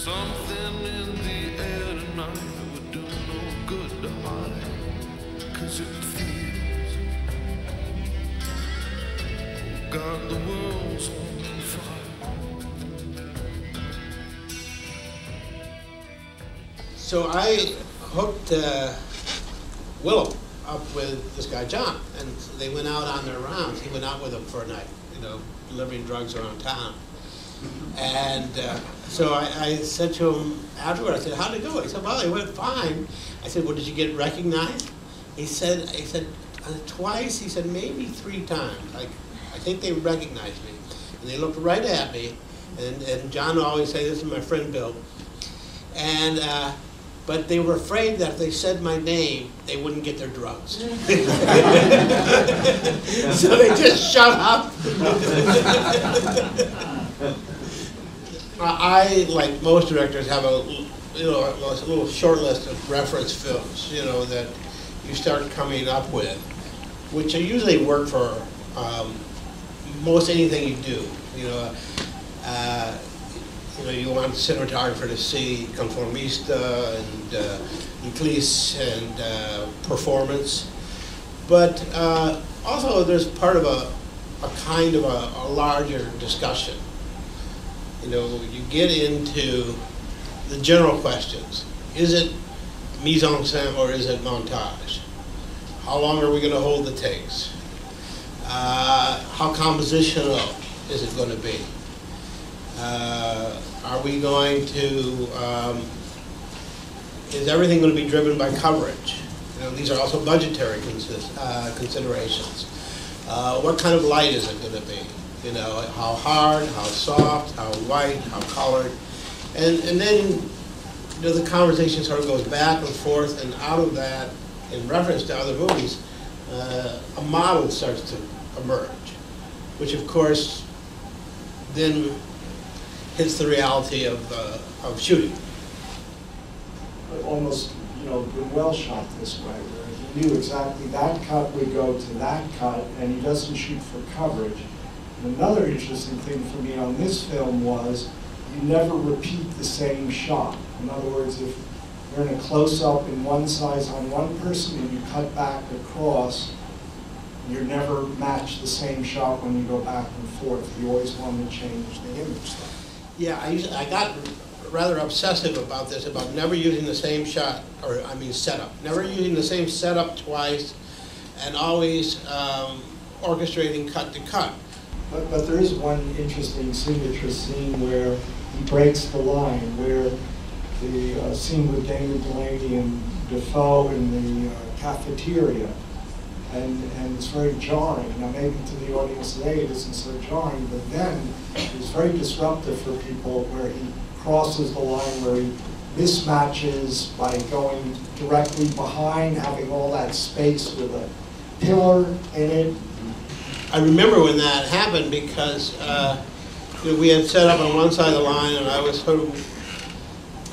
something in the air tonight that would do no good to hide, 'cause it feels, oh God, the world's on fire. So I hooked Willem up with this guy John, and they went out on their rounds. He went out with them for a night, you know, delivering drugs around town. And so I said to him afterward, I said, how'd it go? He said, well, it went fine. I said, well, did you get recognized? He said twice. He said, maybe 3 times. Like, I think they recognized me. And they looked right at me. And John always say, this is my friend Bill. And but they were afraid that if they said my name, they wouldn't get their drugs. So they just shut up. I, like most directors, have a little short list of reference films, you know, that you start coming up with, which usually work for most anything you do. You know, you want the cinematographer to see conformista and eclipse and performance, but also there's part of a kind of a larger discussion. You know, you get into the general questions. Is it mise en scène or is it montage? How long are we going to hold the takes? How compositional is it going to be? Are we going to, is everything going to be driven by coverage? You know, these are also budgetary considerations. What kind of light is it going to be? You know, how hard, how soft, how white, how colored. And then, you know, the conversation sort of goes back and forth, and out of that, in reference to other movies, a model starts to emerge, which of course then hits the reality of shooting. Almost, you know, been well shot this way, where he knew exactly that cut would go to that cut, and he doesn't shoot for coverage. And another interesting thing for me on this film was you never repeat the same shot. In other words, if you're in a close-up in one size on one person and you cut back across, you never match the same shot when you go back and forth. You always want to change the image. Yeah, I got rather obsessive about this, about never using the same shot, or I mean setup. Never using the same setup twice, and always orchestrating cut to cut. But there is one interesting signature scene where he breaks the line, where the scene with Damon Delaney and Defoe in the cafeteria, and it's very jarring. Now maybe to the audience today it isn't so jarring, but then it's very disruptive for people where he crosses the line, where he mismatches by going directly behind, having all that space with a pillar in it. I remember when that happened because you know, we had set up on one side of the line, and I was sort of,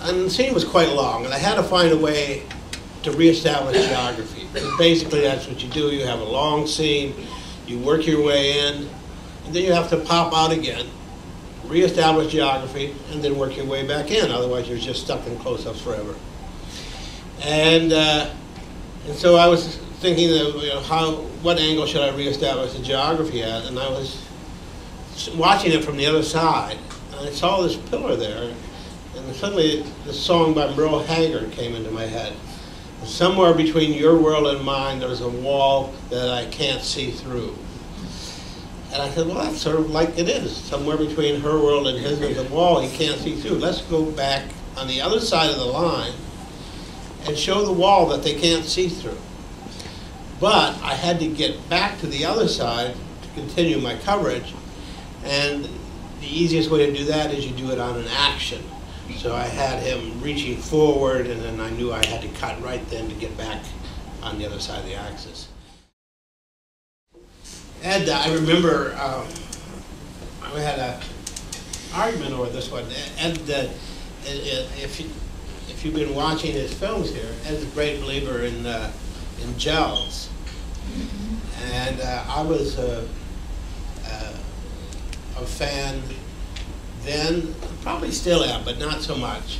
and the scene was quite long, and I had to find a way to reestablish geography. Because basically that's what you do. You have a long scene, you work your way in, and then you have to pop out again, reestablish geography, and then work your way back in. Otherwise you're just stuck in close-ups forever. And so I was thinking that, you know, what angle should I reestablish the geography at? And I was watching it from the other side, and I saw this pillar there, and suddenly the song by Merle Haggard came into my head. Somewhere between your world and mine, there's a wall that I can't see through. And I said, well, that's sort of like it is. Somewhere between her world and his, there's a wall he can't see through. Let's go back on the other side of the line and show the wall that they can't see through. But I had to get back to the other side to continue my coverage, and the easiest way to do that is you do it on an action. So I had him reaching forward, and then I knew I had to cut right then to get back on the other side of the axis. Ed, I remember we had an argument over this one. Ed, if you've been watching his films here, Ed's a great believer in gels. And I was a fan then, probably still am, but not so much.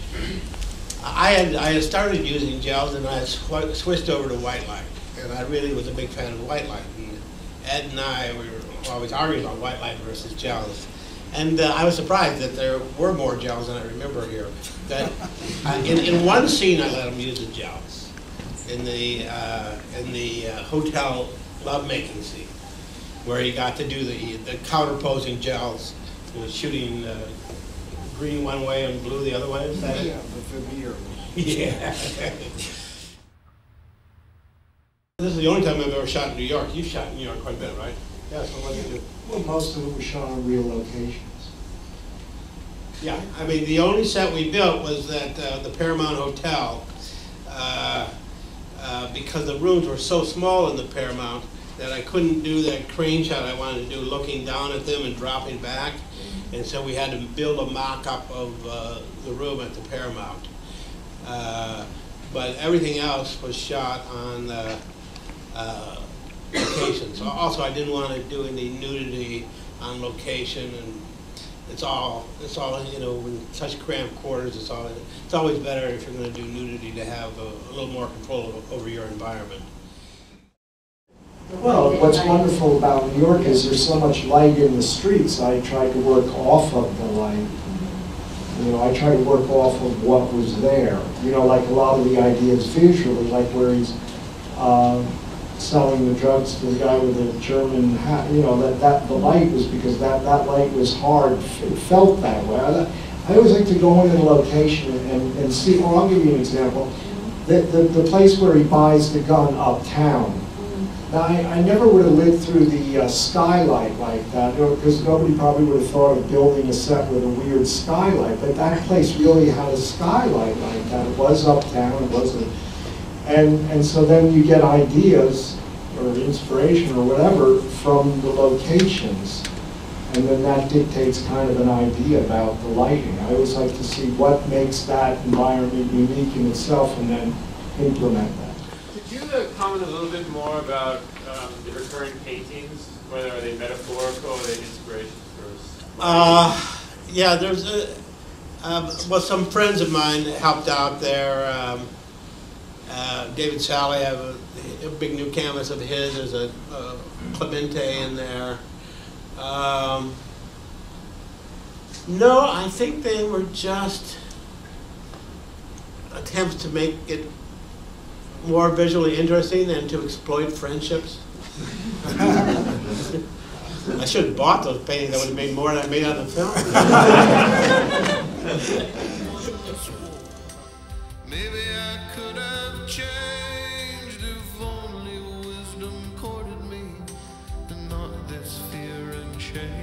I had started using gels, and I had switched over to white light, and I really was a big fan of white light. And Ed and I, we were always arguing on white light versus gels. And I was surprised that there were more gels than I remember here. That in one scene, I let them use the gels in the hotel lovemaking scene, where he got to do the counterposing gels, shooting green one way and blue the other way. Is that it? Yeah, the Vermeer. Yeah. This is the only time I've ever shot in New York. You've shot in New York quite a bit, right? Yeah, so what did you do? Well, most of it was shot on real locations. Yeah, I mean, the only set we built was that the Paramount Hotel, because the rooms were so small in the Paramount that I couldn't do that crane shot I wanted to do, looking down at them and dropping back. And so we had to build a mock-up of the room at the Paramount. But everything else was shot on location. So also, I didn't want to do any nudity on location, and it's all in such cramped quarters. It's always better if you're going to do nudity to have a little more control over your environment. Well, what's wonderful about New York is there's so much light in the streets. I tried to work off of the light. I tried to work off of what was there. Like a lot of the ideas visually, like where he's selling the drugs to the guy with the German hat. That the light was because that light was hard. It felt that way. I always like to go into the location and see. Well, I'll give you an example. The place where he buys the gun uptown. Now, I never would have lived through the skylight like that, because nobody probably would have thought of building a set with a weird skylight. But that place really had a skylight like that. It was uptown. It wasn't. And so then you get ideas or inspiration or whatever from the locations, and then that dictates kind of an idea about the lighting. I always like to see what makes that environment unique in itself and then implement that. Could you comment a little bit more about the recurring paintings? Whether are they metaphorical or are they inspirations first? Yeah, there's well, some friends of mine helped out there. David Sally, I have a big new canvas of his. There's a Clemente in there. No, I think they were just attempts to make it more visually interesting than to exploit friendships. I should have bought those paintings. I would have made more than I made on the film. Maybe I could have changed if only wisdom courted me, and not this fear and shame.